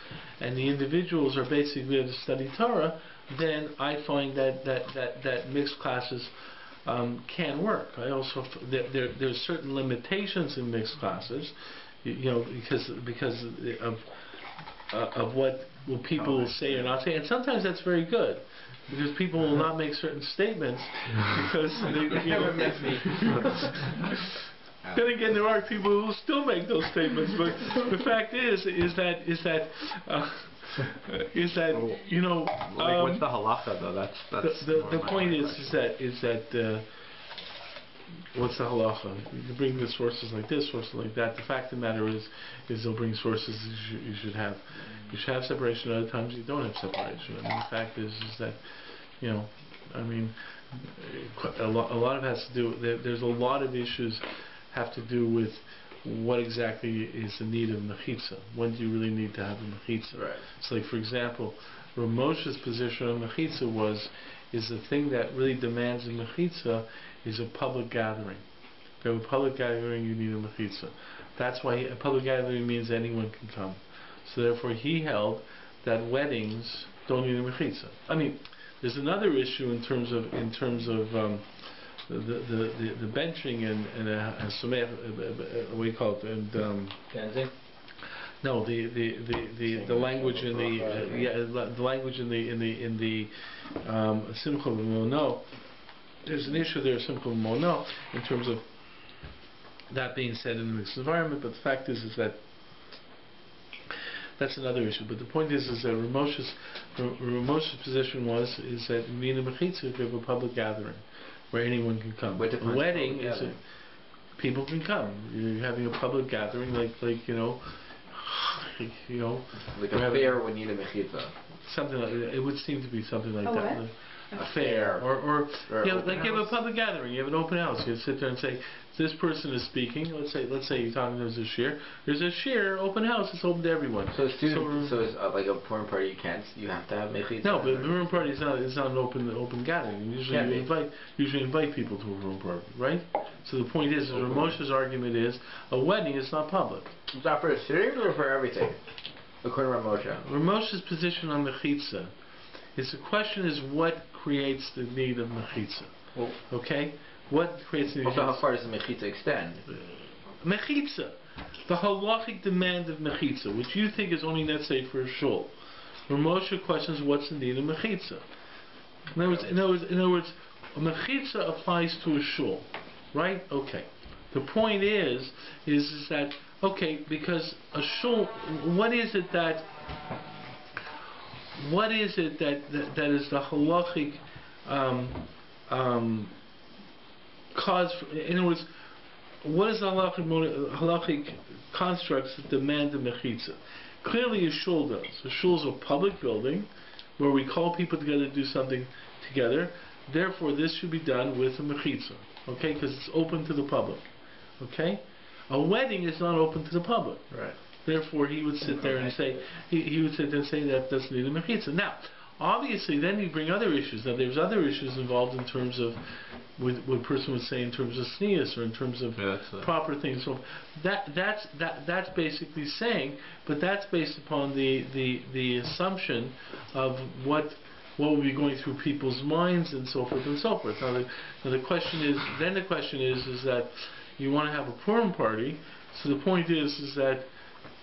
Speaker 1: and the individuals are basically there to study Torah, then I find that mixed classes can work. I also there's certain limitations in mixed classes, because of what people will say or not say, and sometimes that's very good. Because people will not make certain statements because then again, there are people who will still make those statements. But the fact is that
Speaker 4: what's the halacha though? That's
Speaker 1: the point is that what's the halacha? You bring the sources like this, sources like that. The fact of the matter is they'll bring sources you should have. You should have separation. Other times you don't have separation. I mean, the fact is that, a lot of it has to do. There's a lot of issues have to do with what exactly is the need of mechitza. When do you really need to have a mechitza?
Speaker 2: Right.
Speaker 1: So, like for example, Ramosha's position on mechitza is the thing that really demands a mechitza is a public gathering. If you have a public gathering, you need a mechitza. That's why a public gathering means anyone can come. So therefore, he held that weddings don't need a mechitza. I mean, there's another issue in terms of the benching and what do you call it? And no, the language in the language in the Simcha V'Mono. There's an issue there, Simcha V'Mono, in terms of that being said in a mixed environment. But the fact is that that's another issue. But the point is that Ramosha's position is that you need a mechitza if you have a public gathering where anyone can come. A wedding is people can come. You're having a public gathering, like a fair
Speaker 2: would need a mechitza.
Speaker 1: Something like that. It would seem to be something like that. fair, or you know, like you have a public gathering, you have an open house, you sit there and say, this person is speaking. Let's say you're talking. There's a shir. There's a shir open house. It's open to everyone.
Speaker 2: So it's like a porn party. You have to have mechitza.
Speaker 1: No, but the room party is not an open gathering. Usually you invite people to a room party, right? So the point is, Ramosha's argument is, a wedding is not public.
Speaker 2: Is that for a shir or for everything? According to Ramosha.
Speaker 1: Ramosha's position on mechitza is the question is what creates the need of mechitza.
Speaker 2: Well,
Speaker 1: okay. What creates the...
Speaker 2: Also, how far does the mechitza extend?
Speaker 1: Mechitza. The halachic demand of mechitza, which you think is only necessary for a shul. Ramosha questions what's the need of mechitza. In other words, a mechitza applies to a shul. Right? Okay. The point is that, okay, because a shul, what is it that is the halachic cause, in other words, what is the halachic constructs that demand the mechitza? Clearly a shul does. A shul is a public building where we call people together to do something together. Therefore, this should be done with a mechitza, okay? Because it's open to the public, okay? A wedding is not open to the public.
Speaker 2: Right.
Speaker 1: Therefore, he would sit there and say, he would sit there and say that doesn't need a mechitza. Now, obviously, then you bring other issues. Now, there's other issues involved in terms of what a person would say in terms of sneas or in terms of proper things. So that's basically saying, but that's based upon the assumption of what will be going through people's minds and so forth and so forth. Now the question is that you want to have a Purim party. So the point is that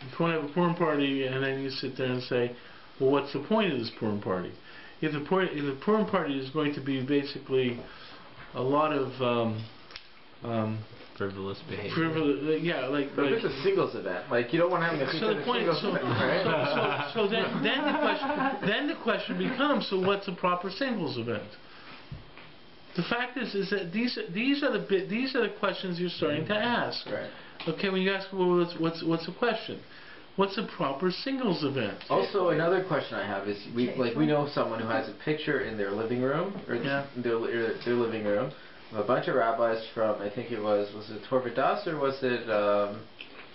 Speaker 1: you want to have a Purim party, and then you sit there and say, well, what's the point of this Purim party? If the Purim party is going to be basically a lot of
Speaker 4: frivolous behavior.
Speaker 1: Yeah, like
Speaker 2: it's a singles event. Like you don't want to have a singles event, right?
Speaker 1: So then the question becomes, so what's a proper singles event? The fact is that these are the questions you're starting to ask.
Speaker 2: Right.
Speaker 1: Okay, when you ask, well, what's the question? What's a proper singles event?
Speaker 2: Also, another question I have is, we know someone who has a picture in their living room, or their living room, of a bunch of rabbis from, I think was it Torah Das or was it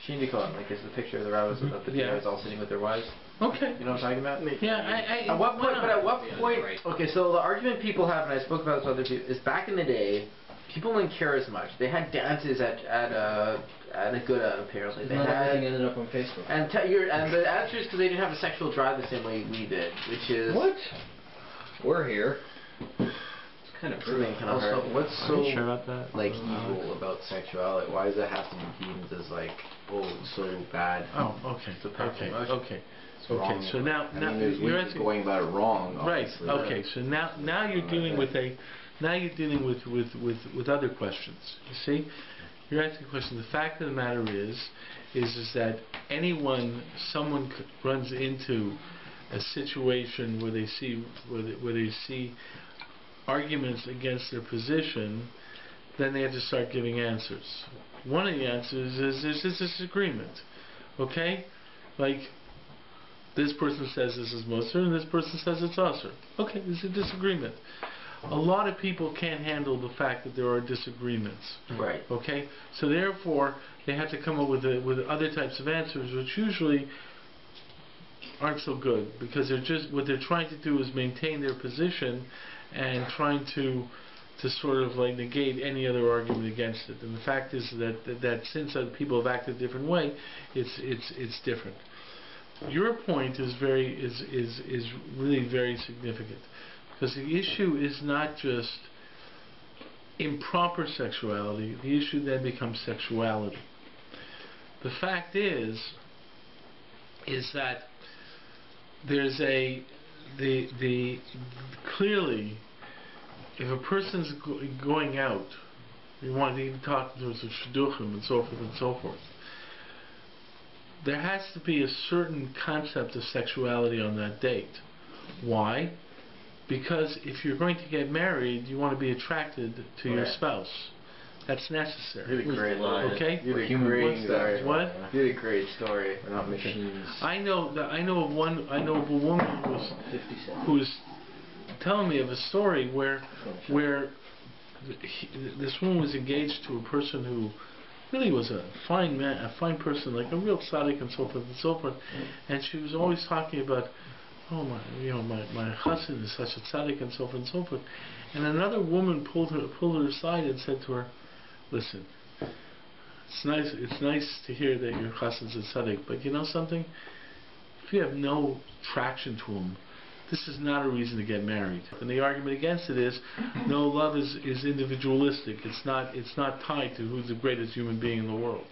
Speaker 2: Shindikon? Like, it's the picture of the rabbis of the guys all sitting with their wives.
Speaker 1: Okay.
Speaker 2: You know what I'm talking about?
Speaker 1: Yeah,
Speaker 2: at what point? Okay, so the argument people have, and I spoke about this with other people, is back in the day, people didn't care as much. They had dances at Aguda, apparently.
Speaker 3: Everything ended up on Facebook.
Speaker 2: And the answer is because they didn't have a sexual drive the same way we did, which is...
Speaker 3: What? We're here. It's kind of brutal.
Speaker 2: Also, what's so
Speaker 4: sure about that?
Speaker 2: like evil about sexuality? Why does it have to be deemed as like, oh, so bad?
Speaker 1: Oh, okay.
Speaker 2: It's a powerful emotion.
Speaker 1: Okay. Okay. So now
Speaker 6: you're asking, going about it wrong. Obviously.
Speaker 1: Right. Okay. So now you're dealing with with other questions. You see, you're asking a question. The fact of the matter is that someone runs into a situation where they see arguments against their position, then they have to start giving answers. One of the answers is there's this disagreement. Okay, like this person says this is Musar and this person says it's Asr. Okay, there's a disagreement. A lot of people can't handle the fact that there are disagreements.
Speaker 2: Right.
Speaker 1: Okay? So therefore, they have to come up with other types of answers, which usually aren't so good, because what they're trying to do is maintain their position and trying to sort of like negate any other argument against it. And the fact is that since other people have acted a different way, it's different. Your point is really very significant. Because the issue is not just improper sexuality, the issue then becomes sexuality. The fact is that there's clearly, if a person's going out, you want to even talk in terms of shidduchim and so forth and so forth, there has to be a certain concept of sexuality on that date. Why? Because if you're going to get married, you want to be attracted to your spouse. That's necessary.
Speaker 2: You did a great line.
Speaker 1: Okay.
Speaker 2: You did a great story.
Speaker 1: What?
Speaker 2: You did a great story. We're not machines.
Speaker 1: I know of a woman who's telling me of a story where this woman was engaged to a person who really was a fine man, a fine person, like a real tzaddik and so forth and so forth. And she was always talking about, oh my chassid is such a tzaddik and so forth and so forth. And another woman pulled her aside and said to her, listen, it's nice to hear that your chassid's a tzaddik, but you know something? If you have no traction to him, this is not a reason to get married. And the argument against it is, no, love is individualistic. It's not tied to who's the greatest human being in the world.